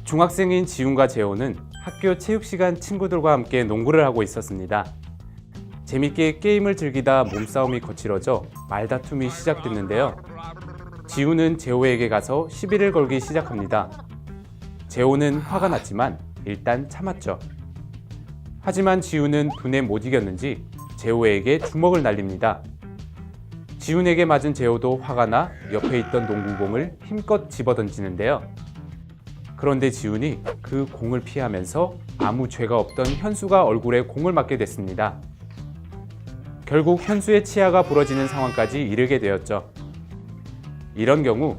중학생인 지훈과 재호는 학교 체육시간 친구들과 함께 농구를 하고 있었습니다. 재밌게 게임을 즐기다 몸싸움이 거칠어져 말다툼이 시작됐는데요. 지훈은 재호에게 가서 시비를 걸기 시작합니다. 재호는 화가 났지만 일단 참았죠. 하지만 지훈은 분에 못 이겼는지 재호에게 주먹을 날립니다. 지훈에게 맞은 재호도 화가 나 옆에 있던 농구공을 힘껏 집어던지는데요. 그런데 지훈이 그 공을 피하면서 아무 죄가 없던 현수가 얼굴에 공을 맞게 됐습니다. 결국 현수의 치아가 부러지는 상황까지 이르게 되었죠. 이런 경우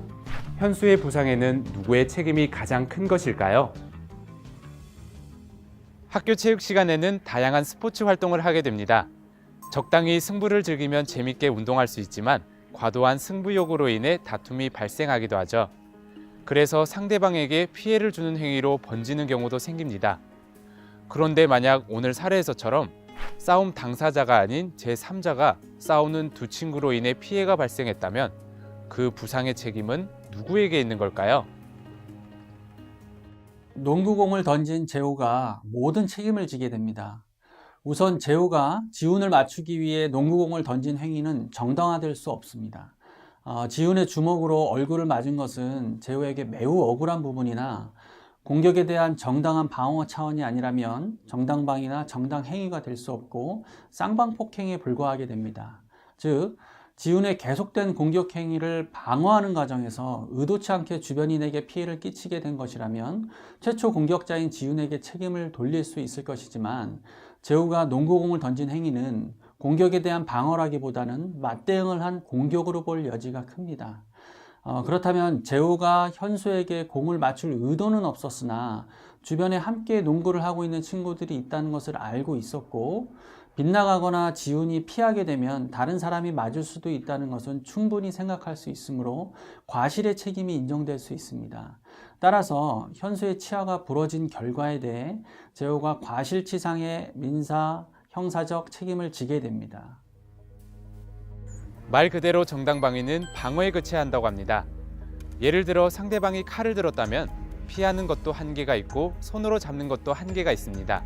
현수의 부상에는 누구의 책임이 가장 큰 것일까요? 학교 체육 시간에는 다양한 스포츠 활동을 하게 됩니다. 적당히 승부를 즐기면 재밌게 운동할 수 있지만 과도한 승부욕으로 인해 다툼이 발생하기도 하죠. 그래서 상대방에게 피해를 주는 행위로 번지는 경우도 생깁니다. 그런데 만약 오늘 사례에서처럼 싸움 당사자가 아닌 제3자가 싸우는 두 친구로 인해 피해가 발생했다면 그 부상의 책임은 누구에게 있는 걸까요? 농구공을 던진 재호가 모든 책임을 지게 됩니다. 우선 재호가 지훈을 맞추기 위해 농구공을 던진 행위는 정당화될 수 없습니다. 지훈의 주먹으로 얼굴을 맞은 것은 재호에게 매우 억울한 부분이나 공격에 대한 정당한 방어 차원이 아니라면 정당방위나 정당행위가 될 수 없고 쌍방폭행에 불과하게 됩니다. 즉, 지훈의 계속된 공격 행위를 방어하는 과정에서 의도치 않게 주변인에게 피해를 끼치게 된 것이라면 최초 공격자인 지훈에게 책임을 돌릴 수 있을 것이지만 재호가 농구공을 던진 행위는 공격에 대한 방어라기보다는 맞대응을 한 공격으로 볼 여지가 큽니다. 그렇다면 재호가 현수에게 공을 맞출 의도는 없었으나 주변에 함께 농구를 하고 있는 친구들이 있다는 것을 알고 있었고 빗나가거나 지훈이 피하게 되면 다른 사람이 맞을 수도 있다는 것은 충분히 생각할 수 있으므로 과실의 책임이 인정될 수 있습니다. 따라서 현수의 치아가 부러진 결과에 대해 재호가 과실치상의 민사, 형사적 책임을 지게 됩니다. 말 그대로 정당방위는 방어에 그쳐야 한다고 합니다. 예를 들어 상대방이 칼을 들었다면 피하는 것도 한계가 있고 손으로 잡는 것도 한계가 있습니다.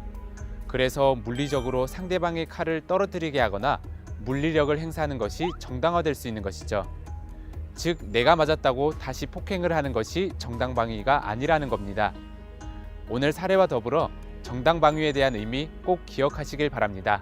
그래서 물리적으로 상대방의 칼을 떨어뜨리게 하거나 물리력을 행사하는 것이 정당화될 수 있는 것이죠. 즉, 내가 맞았다고 다시 폭행을 하는 것이 정당방위가 아니라는 겁니다. 오늘 사례와 더불어 정당방위에 대한 의미 꼭 기억하시길 바랍니다.